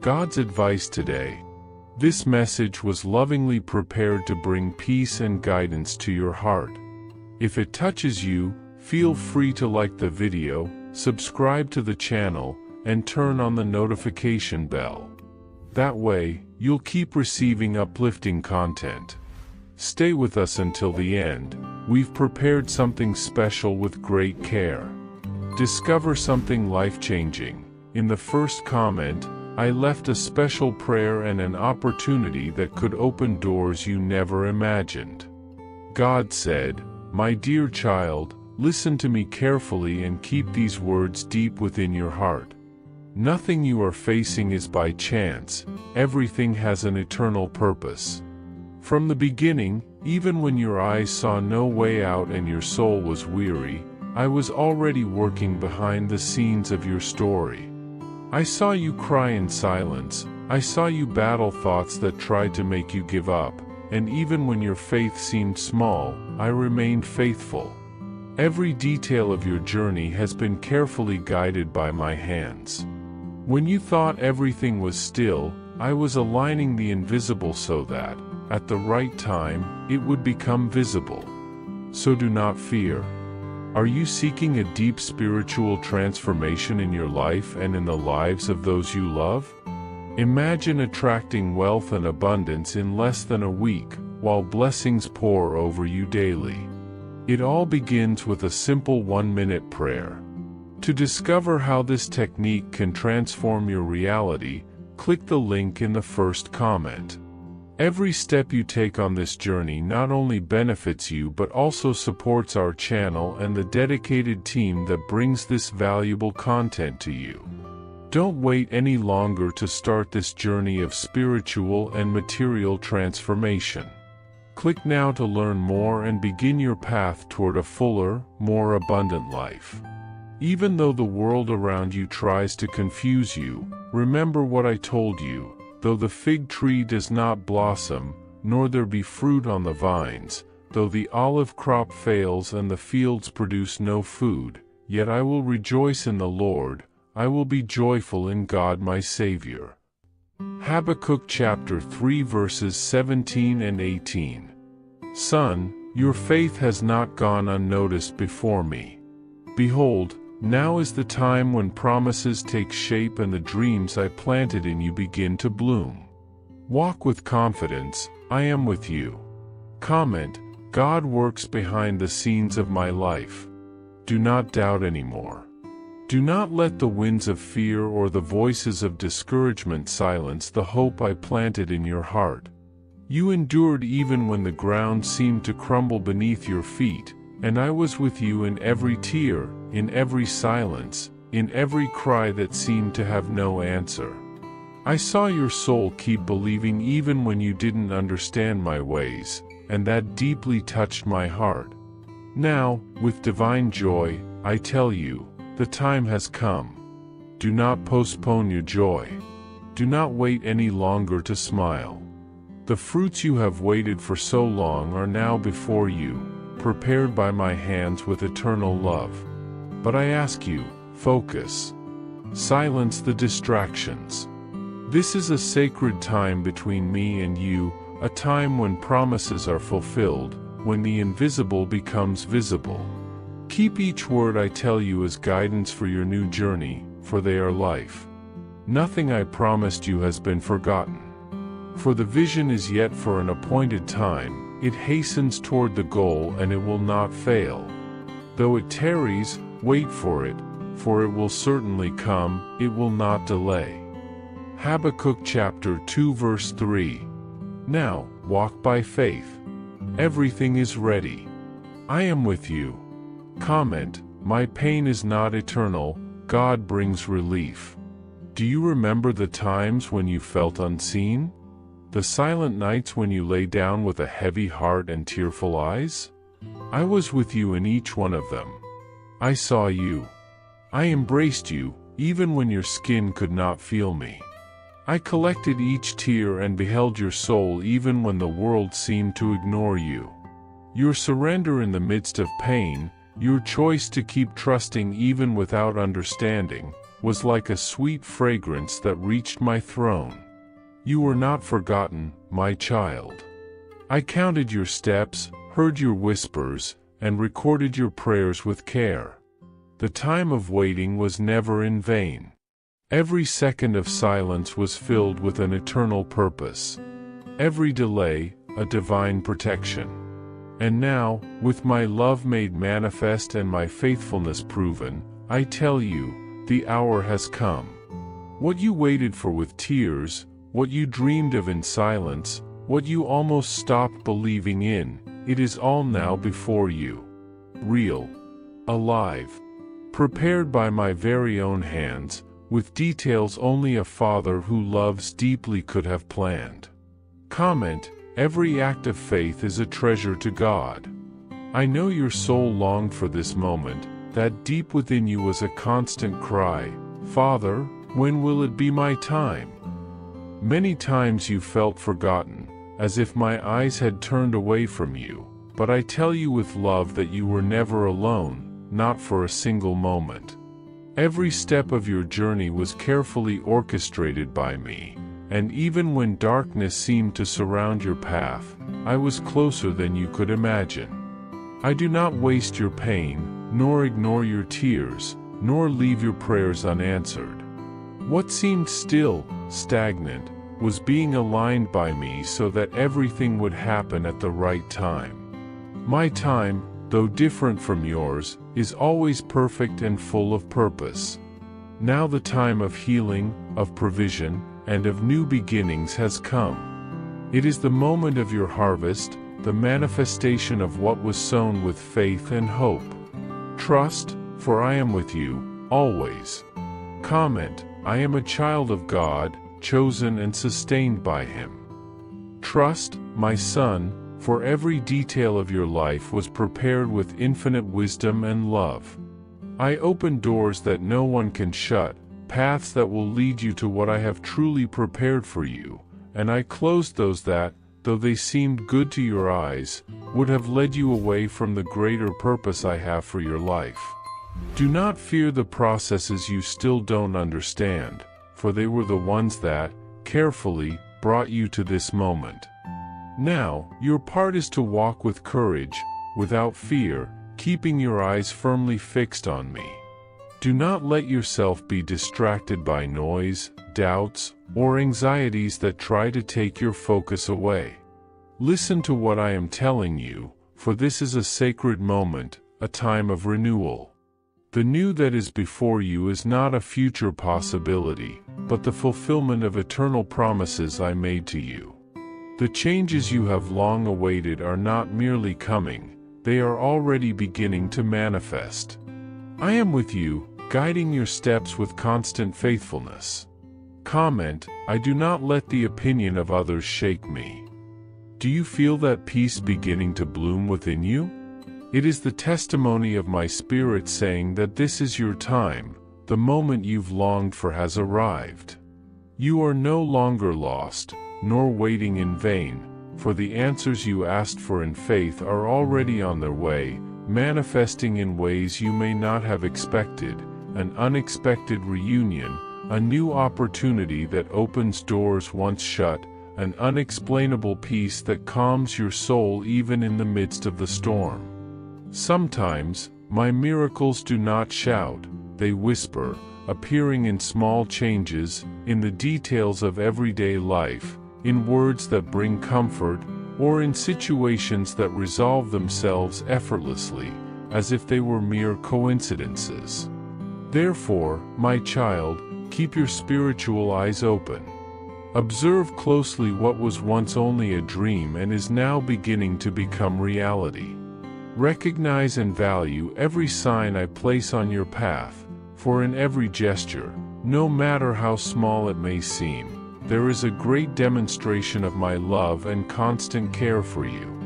God's advice today. This message was lovingly prepared to bring peace and guidance to your heart. If it touches you, feel free to like the video, subscribe to the channel, and turn on the notification bell. That way, you'll keep receiving uplifting content. Stay with us until the end. We've prepared something special with great care. Discover something life-changing. In the first comment, I left a special prayer and an opportunity that could open doors you never imagined. God said, "My dear child, listen to me carefully and keep these words deep within your heart. Nothing you are facing is by chance, everything has an eternal purpose. From the beginning, even when your eyes saw no way out and your soul was weary, I was already working behind the scenes of your story. I saw you cry in silence, I saw you battle thoughts that tried to make you give up, and even when your faith seemed small, I remained faithful. Every detail of your journey has been carefully guided by my hands. When you thought everything was still, I was aligning the invisible so that, at the right time, it would become visible. So do not fear. Are you seeking a deep spiritual transformation in your life and in the lives of those you love? Imagine attracting wealth and abundance in less than a week, while blessings pour over you daily. It all begins with a simple 1-minute prayer. To discover how this technique can transform your reality, click the link in the first comment. Every step you take on this journey not only benefits you but also supports our channel and the dedicated team that brings this valuable content to you. Don't wait any longer to start this journey of spiritual and material transformation. Click now to learn more and begin your path toward a fuller, more abundant life. Even though the world around you tries to confuse you, remember what I told you. Though the fig tree does not blossom, nor there be fruit on the vines, though the olive crop fails and the fields produce no food, yet I will rejoice in the Lord, I will be joyful in God my Savior. Habakkuk chapter 3 verses 17 and 18. Son, your faith has not gone unnoticed before me. Behold, now is the time when promises take shape and the dreams I planted in you begin to bloom. Walk with confidence, I am with you. Comment, God works behind the scenes of my life. Do not doubt anymore. Do not let the winds of fear or the voices of discouragement silence the hope I planted in your heart. You endured even when the ground seemed to crumble beneath your feet, and I was with you in every tear, in every silence, in every cry that seemed to have no answer. I saw your soul keep believing even when you didn't understand my ways, and that deeply touched my heart. Now, with divine joy, I tell you, the time has come. Do not postpone your joy. Do not wait any longer to smile. The fruits you have waited for so long are now before you, prepared by my hands with eternal love. But I ask you, focus. Silence the distractions. This is a sacred time between me and you, a time when promises are fulfilled, when the invisible becomes visible. Keep each word I tell you as guidance for your new journey, for they are life. Nothing I promised you has been forgotten. For the vision is yet for an appointed time, it hastens toward the goal and it will not fail. Though it tarries, wait for it will certainly come, it will not delay. Habakkuk chapter 2 verse 3. Now, walk by faith. Everything is ready. I am with you. Comment, my pain is not eternal, God brings relief. Do you remember the times when you felt unseen? The silent nights when you lay down with a heavy heart and tearful eyes? I was with you in each one of them. I saw you. I embraced you, even when your skin could not feel me. I collected each tear and beheld your soul even when the world seemed to ignore you. Your surrender in the midst of pain, your choice to keep trusting even without understanding, was like a sweet fragrance that reached my throne. You were not forgotten, my child. I counted your steps, heard your whispers, and recorded your prayers with care. The time of waiting was never in vain. Every second of silence was filled with an eternal purpose. Every delay, a divine protection. And now, with my love made manifest and my faithfulness proven, I tell you, the hour has come. What you waited for with tears, what you dreamed of in silence, what you almost stopped believing in, it is all now before you. Real. Alive. Prepared by my very own hands, with details only a father who loves deeply could have planned. Comment: every act of faith is a treasure to God. I know your soul longed for this moment, that deep within you was a constant cry, Father, when will it be my time? Many times you felt forgotten, as if my eyes had turned away from you, but I tell you with love that you were never alone, not for a single moment. Every step of your journey was carefully orchestrated by me, and even when darkness seemed to surround your path, I was closer than you could imagine. I do not waste your pain, nor ignore your tears, nor leave your prayers unanswered. What seemed still, stagnant, was being aligned by me so that everything would happen at the right time. My time, though different from yours, is always perfect and full of purpose. Now the time of healing, of provision, and of new beginnings has come. It is the moment of your harvest, the manifestation of what was sown with faith and hope. Trust, for I am with you, always. Comment: I am a child of God, chosen and sustained by Him. Trust, my son, for every detail of your life was prepared with infinite wisdom and love. I open doors that no one can shut, paths that will lead you to what I have truly prepared for you, and I close those that, though they seemed good to your eyes, would have led you away from the greater purpose I have for your life. Do not fear the processes you still don't understand, for they were the ones that, carefully, brought you to this moment. Now, your part is to walk with courage, without fear, keeping your eyes firmly fixed on me. Do not let yourself be distracted by noise, doubts, or anxieties that try to take your focus away. Listen to what I am telling you, for this is a sacred moment, a time of renewal. The new that is before you is not a future possibility, but the fulfillment of eternal promises I made to you. The changes you have long awaited are not merely coming, they are already beginning to manifest. I am with you, guiding your steps with constant faithfulness. Comment: I do not let the opinion of others shake me. Do you feel that peace beginning to bloom within you? It is the testimony of my spirit saying that this is your time, the moment you've longed for has arrived. You are no longer lost, nor waiting in vain, for the answers you asked for in faith are already on their way, manifesting in ways you may not have expected, an unexpected reunion, a new opportunity that opens doors once shut, an unexplainable peace that calms your soul even in the midst of the storm. Sometimes, my miracles do not shout, they whisper, appearing in small changes, in the details of everyday life, in words that bring comfort, or in situations that resolve themselves effortlessly, as if they were mere coincidences. Therefore, my child, keep your spiritual eyes open. Observe closely what was once only a dream and is now beginning to become reality. Recognize and value every sign I place on your path, for in every gesture, no matter how small it may seem, there is a great demonstration of my love and constant care for you.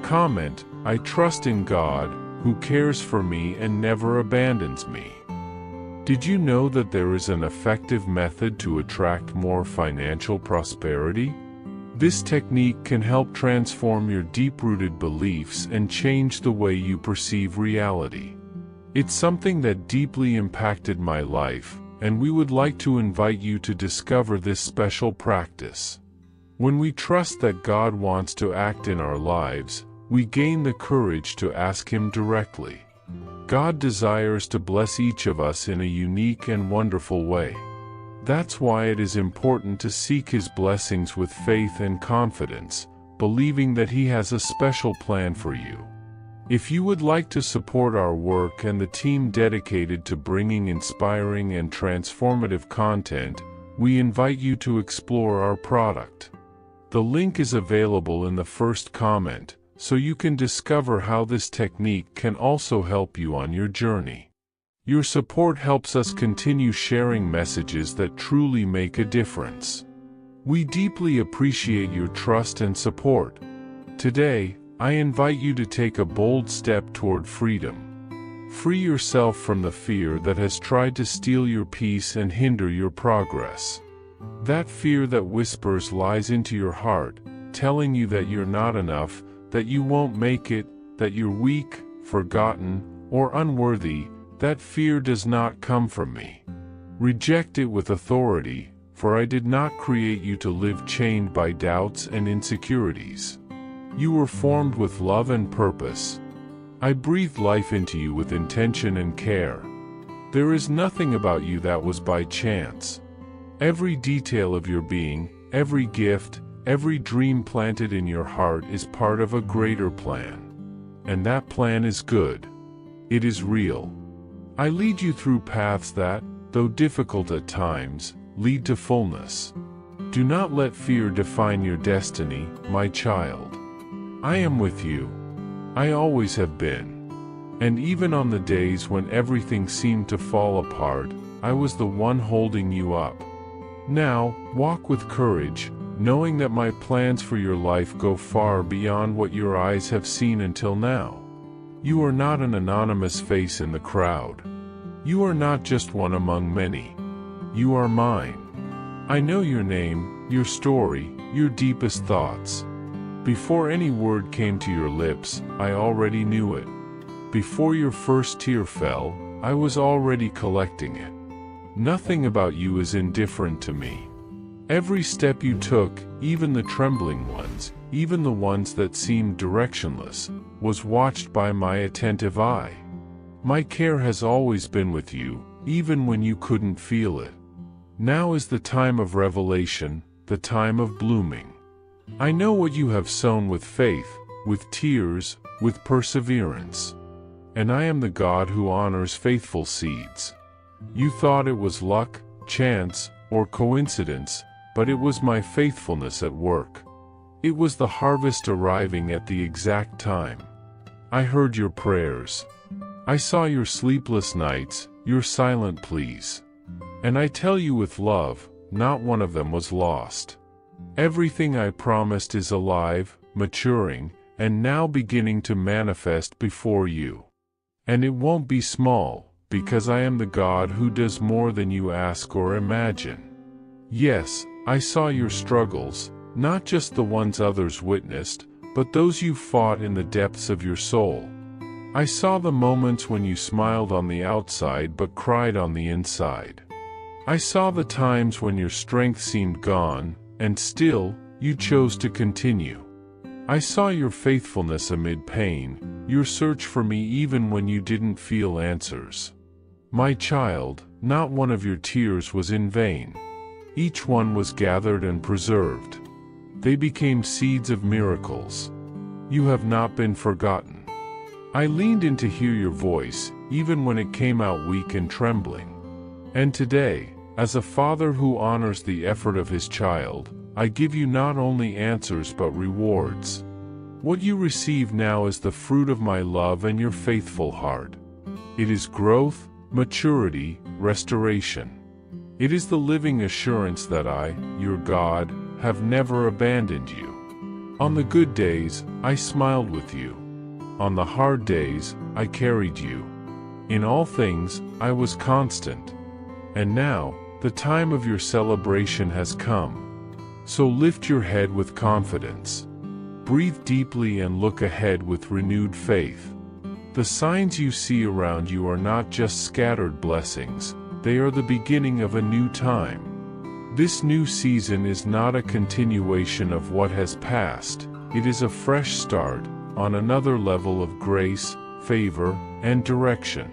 Comment: I trust in God, who cares for me and never abandons me. Did you know that there is an effective method to attract more financial prosperity? This technique can help transform your deep-rooted beliefs and change the way you perceive reality. It's something that deeply impacted my life, and we would like to invite you to discover this special practice. When we trust that God wants to act in our lives, we gain the courage to ask Him directly. God desires to bless each of us in a unique and wonderful way. That's why it is important to seek His blessings with faith and confidence, believing that He has a special plan for you. If you would like to support our work and the team dedicated to bringing inspiring and transformative content, we invite you to explore our product. The link is available in the first comment, so you can discover how this technique can also help you on your journey. Your support helps us continue sharing messages that truly make a difference. We deeply appreciate your trust and support. Today, I invite you to take a bold step toward freedom. Free yourself from the fear that has tried to steal your peace and hinder your progress. That fear that whispers lies into your heart, telling you that you're not enough, that you won't make it, that you're weak, forgotten, or unworthy. That fear does not come from me. Reject it with authority, for I did not create you to live chained by doubts and insecurities. You were formed with love and purpose. I breathed life into you with intention and care. There is nothing about you that was by chance. Every detail of your being, every gift, every dream planted in your heart is part of a greater plan. And that plan is good. It is real. I lead you through paths that, though difficult at times, lead to fullness. Do not let fear define your destiny, my child. I am with you. I always have been. And even on the days when everything seemed to fall apart, I was the one holding you up. Now, walk with courage, knowing that my plans for your life go far beyond what your eyes have seen until now. You are not an anonymous face in the crowd. You are not just one among many. You are mine. I know your name, your story, your deepest thoughts. Before any word came to your lips, I already knew it. Before your first tear fell, I was already collecting it. Nothing about you is indifferent to me. Every step you took, even the trembling ones, even the ones that seemed directionless, was watched by my attentive eye. My care has always been with you, even when you couldn't feel it. Now is the time of revelation, the time of blooming. I know what you have sown with faith, with tears, with perseverance. And I am the God who honors faithful seeds. You thought it was luck, chance, or coincidence, but it was my faithfulness at work. It was the harvest arriving at the exact time. I heard your prayers. I saw your sleepless nights, your silent pleas. And I tell you with love, not one of them was lost. Everything I promised is alive, maturing, and now beginning to manifest before you. And it won't be small, because I am the God who does more than you ask or imagine. Yes, I saw your struggles, not just the ones others witnessed, but those you fought in the depths of your soul. I saw the moments when you smiled on the outside but cried on the inside. I saw the times when your strength seemed gone, and still, you chose to continue. I saw your faithfulness amid pain, your search for me even when you didn't feel answers. My child, not one of your tears was in vain. Each one was gathered and preserved. They became seeds of miracles. You have not been forgotten. I leaned in to hear your voice, even when it came out weak and trembling. And today, as a father who honors the effort of his child, I give you not only answers but rewards. What you receive now is the fruit of my love and your faithful heart. It is growth, maturity, restoration. It is the living assurance that I, your God, have never abandoned you. On the good days, I smiled with you. On the hard days, I carried you. In all things, I was constant. And now, the time of your celebration has come. So lift your head with confidence. Breathe deeply and look ahead with renewed faith. The signs you see around you are not just scattered blessings, they are the beginning of a new time. This new season is not a continuation of what has passed, it is a fresh start, on another level of grace, favor, and direction.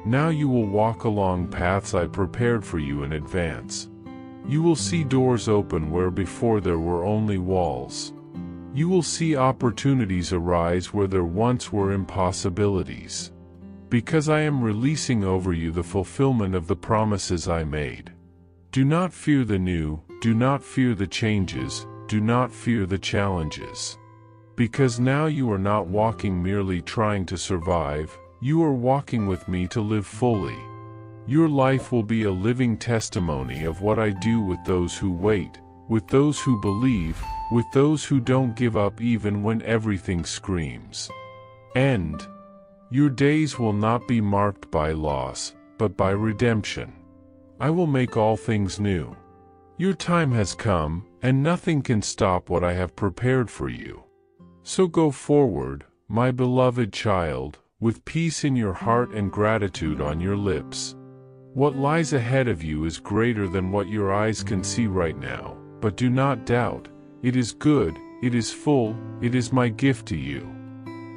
Now you will walk along paths I prepared for you in advance. You will see doors open where before there were only walls. You will see opportunities arise where there once were impossibilities. Because I am releasing over you the fulfillment of the promises I made. Do not fear the new, do not fear the changes, do not fear the challenges. Because now you are not walking merely trying to survive, you are walking with me to live fully. Your life will be a living testimony of what I do with those who wait, with those who believe, with those who don't give up even when everything screams. End. Your days will not be marked by loss, but by redemption. I will make all things new. Your time has come, and nothing can stop what I have prepared for you. So go forward, my beloved child, with peace in your heart and gratitude on your lips. What lies ahead of you is greater than what your eyes can see right now, but do not doubt, it is good, it is full, it is my gift to you.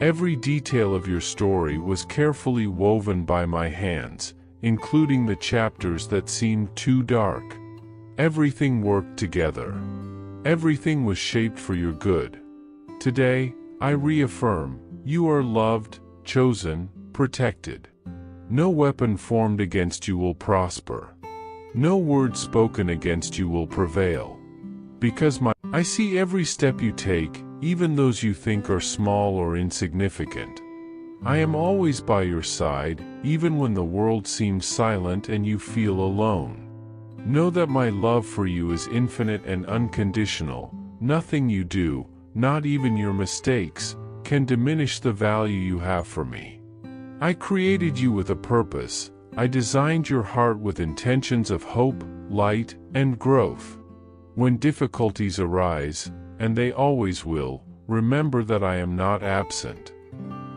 Every detail of your story was carefully woven by my hands, including the chapters that seemed too dark. Everything worked together. Everything was shaped for your good. Today, I reaffirm, you are loved, chosen, protected. No weapon formed against you will prosper. No word spoken against you will prevail. Because I see every step you take, even those you think are small or insignificant. I am always by your side, even when the world seems silent and you feel alone. Know that my love for you is infinite and unconditional. Nothing you do, not even your mistakes, can diminish the value you have for me. I created you with a purpose. I designed your heart with intentions of hope, light, and growth. When difficulties arise, and they always will, remember that I am not absent.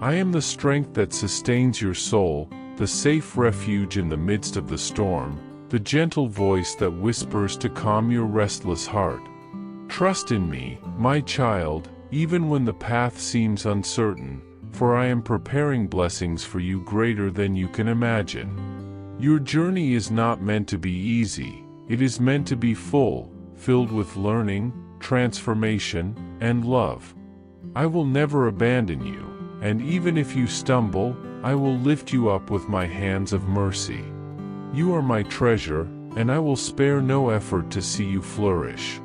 I am the strength that sustains your soul, the safe refuge in the midst of the storm, the gentle voice that whispers to calm your restless heart. Trust in me, my child, even when the path seems uncertain, for I am preparing blessings for you greater than you can imagine. Your journey is not meant to be easy, it is meant to be full, filled with learning, transformation, and love. I will never abandon you, and even if you stumble, I will lift you up with my hands of mercy. You are my treasure, and I will spare no effort to see you flourish.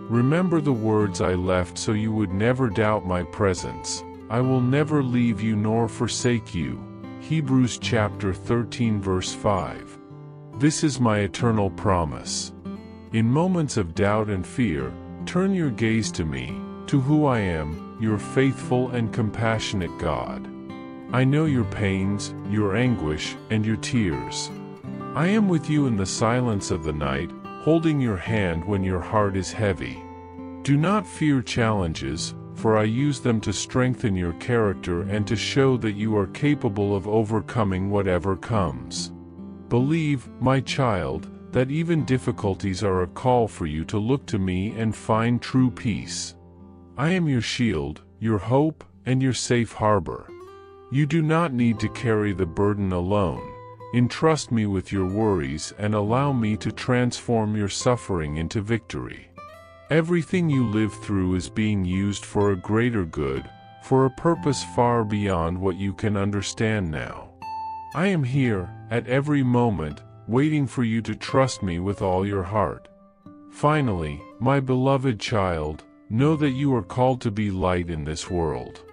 Remember the words I left so you would never doubt my presence. I will never leave you nor forsake you. Hebrews chapter 13 verse 5. This is my eternal promise. In moments of doubt and fear, turn your gaze to me, to who I am, your faithful and compassionate God. I know your pains, your anguish, and your tears. I am with you in the silence of the night, holding your hand when your heart is heavy. Do not fear challenges, for I use them to strengthen your character and to show that you are capable of overcoming whatever comes. Believe, my child, that even difficulties are a call for you to look to me and find true peace. I am your shield, your hope, and your safe harbor. You do not need to carry the burden alone. Entrust me with your worries and allow me to transform your suffering into victory. Everything you live through is being used for a greater good, for a purpose far beyond what you can understand now. I am here, at every moment, waiting for you to trust me with all your heart. Finally, my beloved child, know that you are called to be light in this world.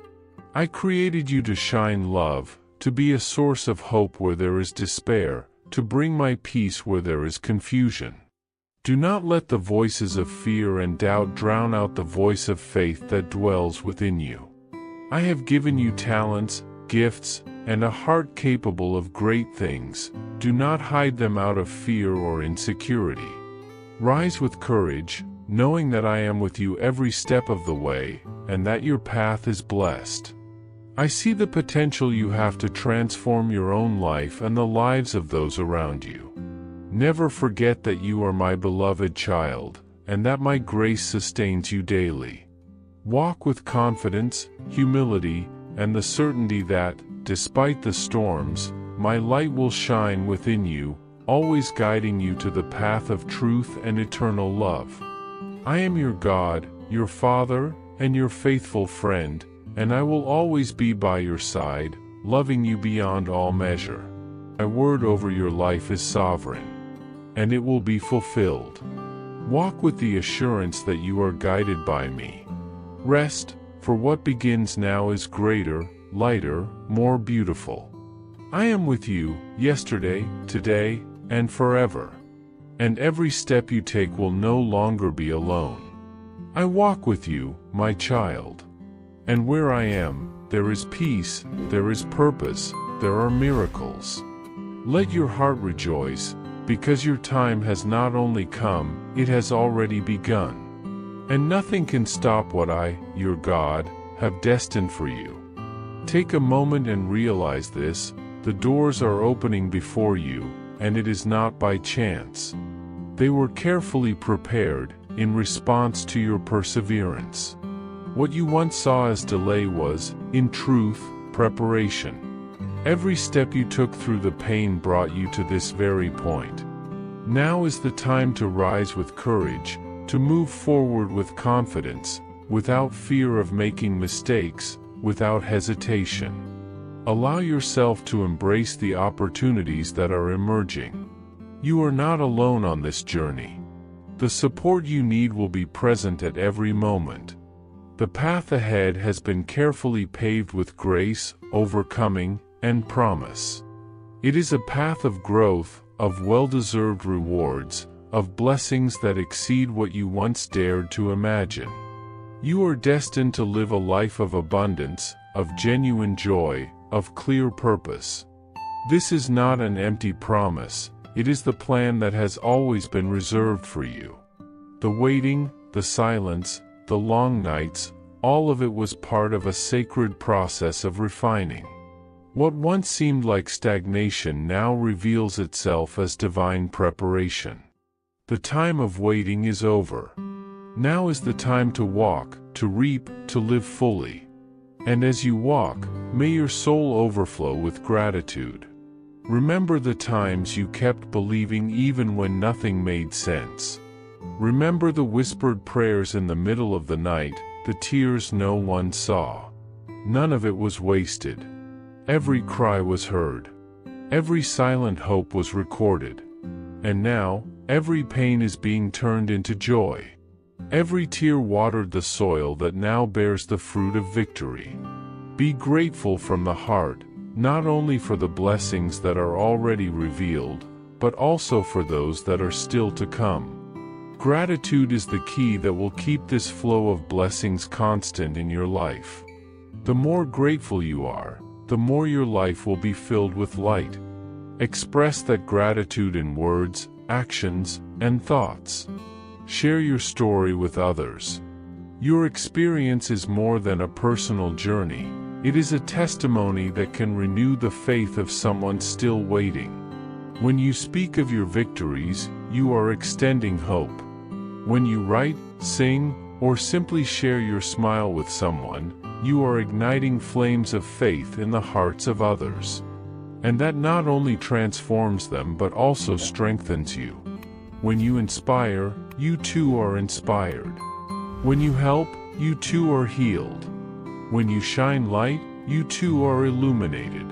I created you to shine love, to be a source of hope where there is despair, to bring my peace where there is confusion. Do not let the voices of fear and doubt drown out the voice of faith that dwells within you. I have given you talents, gifts, and a heart capable of great things. Do not hide them out of fear or insecurity. Rise with courage, knowing that I am with you every step of the way, and that your path is blessed. I see the potential you have to transform your own life and the lives of those around you. Never forget that you are my beloved child, and that my grace sustains you daily. Walk with confidence, humility, and the certainty that, despite the storms, my light will shine within you, always guiding you to the path of truth and eternal love. I am your God, your Father, and your faithful friend, and I will always be by your side, loving you beyond all measure. My word over your life is sovereign, and it will be fulfilled. Walk with the assurance that you are guided by me. Rest, for what begins now is greater, lighter, more beautiful. I am with you, yesterday, today, and forever. And every step you take will no longer be alone. I walk with you, my child. And where I am, there is peace, there is purpose, there are miracles. Let your heart rejoice, because your time has not only come, it has already begun. And nothing can stop what I, your God, have destined for you. Take a moment and realize this: the doors are opening before you, and it is not by chance. They were carefully prepared, in response to your perseverance. What you once saw as delay was, in truth, preparation. Every step you took through the pain brought you to this very point. Now is the time to rise with courage, to move forward with confidence, without fear of making mistakes, without hesitation. Allow yourself to embrace the opportunities that are emerging. You are not alone on this journey. The support you need will be present at every moment. The path ahead has been carefully paved with grace, overcoming, and promise. It is a path of growth, of well-deserved rewards, of blessings that exceed what you once dared to imagine. You are destined to live a life of abundance, of genuine joy, of clear purpose. This is not an empty promise, it is the plan that has always been reserved for you. The waiting, the silence, the long nights, all of it was part of a sacred process of refining. What once seemed like stagnation now reveals itself as divine preparation. The time of waiting is over. Now is the time to walk, to reap, to live fully. And as you walk, may your soul overflow with gratitude. Remember the times you kept believing even when nothing made sense. Remember the whispered prayers in the middle of the night, the tears no one saw. None of it was wasted. Every cry was heard. Every silent hope was recorded. And now, every pain is being turned into joy. Every tear watered the soil that now bears the fruit of victory. Be grateful from the heart, not only for the blessings that are already revealed, but also for those that are still to come. Gratitude is the key that will keep this flow of blessings constant in your life. The more grateful you are, the more your life will be filled with light. Express that gratitude in words, actions, and thoughts. Share your story with others. Your experience is more than a personal journey. It is a testimony that can renew the faith of someone still waiting. When you speak of your victories, you are extending hope. When you write, sing, or simply share your smile with someone, you are igniting flames of faith in the hearts of others. And that not only transforms them but also strengthens you. When you inspire, you too are inspired. When you help, you too are healed. When you shine light, you too are illuminated.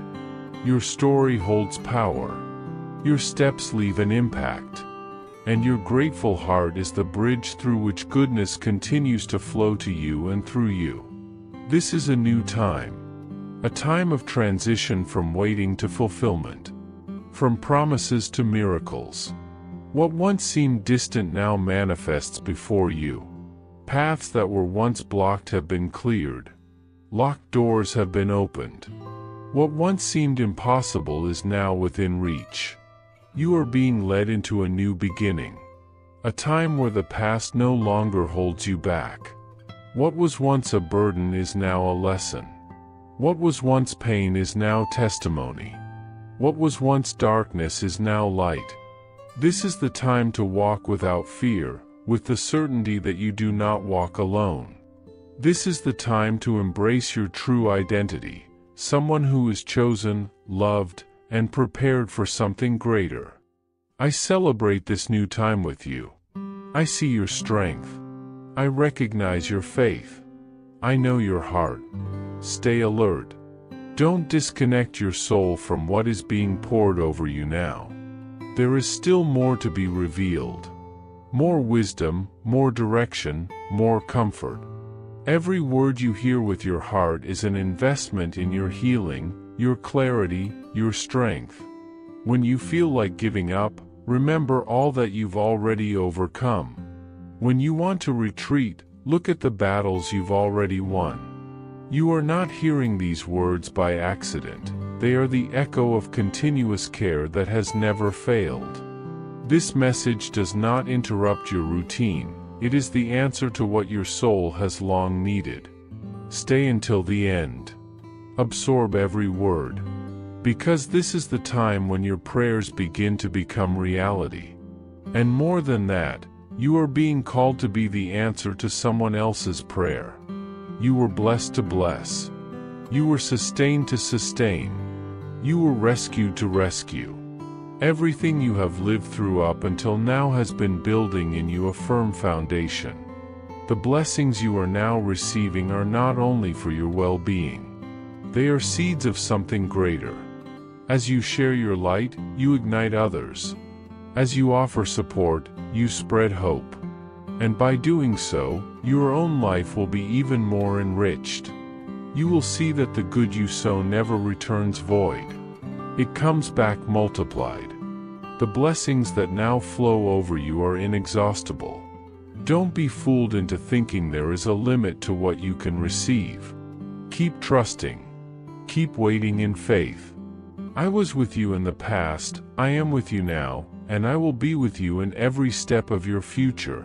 Your story holds power. Your steps leave an impact. And your grateful heart is the bridge through which goodness continues to flow to you and through you. This is a new time. A time of transition from waiting to fulfillment. From promises to miracles. What once seemed distant now manifests before you. Paths that were once blocked have been cleared. Locked doors have been opened. What once seemed impossible is now within reach. You are being led into a new beginning. A time where the past no longer holds you back. What was once a burden is now a lesson. What was once pain is now testimony. What was once darkness is now light. This is the time to walk without fear, with the certainty that you do not walk alone. This is the time to embrace your true identity, someone who is chosen, loved, and prepared for something greater. I celebrate this new time with you. I see your strength. I recognize your faith. I know your heart. Stay alert. Don't disconnect your soul from what is being poured over you now. There is still more to be revealed. More wisdom, more direction, more comfort. Every word you hear with your heart is an investment in your healing, your clarity, your strength. When you feel like giving up, remember all that you've already overcome. When you want to retreat, look at the battles you've already won. You are not hearing these words by accident. They are the echo of continuous care that has never failed. This message does not interrupt your routine. It is the answer to what your soul has long needed. Stay until the end. Absorb every word. Because this is the time when your prayers begin to become reality. And more than that, you are being called to be the answer to someone else's prayer. You were blessed to bless. You were sustained to sustain. You were rescued to rescue. Everything you have lived through up until now has been building in you a firm foundation. The blessings you are now receiving are not only for your well-being. They are seeds of something greater. As you share your light, you ignite others. As you offer support, you spread hope. And by doing so, your own life will be even more enriched. You will see that the good you sow never returns void. It comes back multiplied. The blessings that now flow over you are inexhaustible. Don't be fooled into thinking there is a limit to what you can receive. Keep trusting. Keep waiting in faith. I was with you in the past, I am with you now, and I will be with you in every step of your future.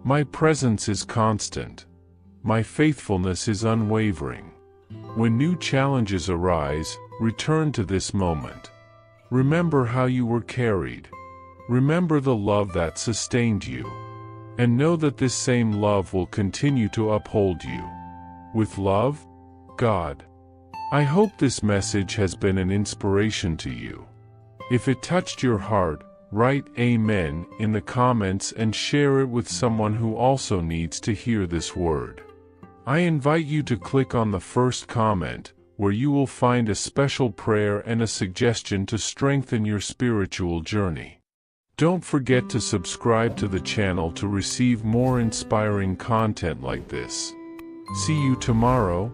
My presence is constant. My faithfulness is unwavering. When new challenges arise, return to this moment. Remember how you were carried. Remember the love that sustained you. And know that this same love will continue to uphold you. With love, God. I hope this message has been an inspiration to you. If it touched your heart, write Amen in the comments and share it with someone who also needs to hear this word. I invite you to click on the first comment, where you will find a special prayer and a suggestion to strengthen your spiritual journey. Don't forget to subscribe to the channel to receive more inspiring content like this. See you tomorrow.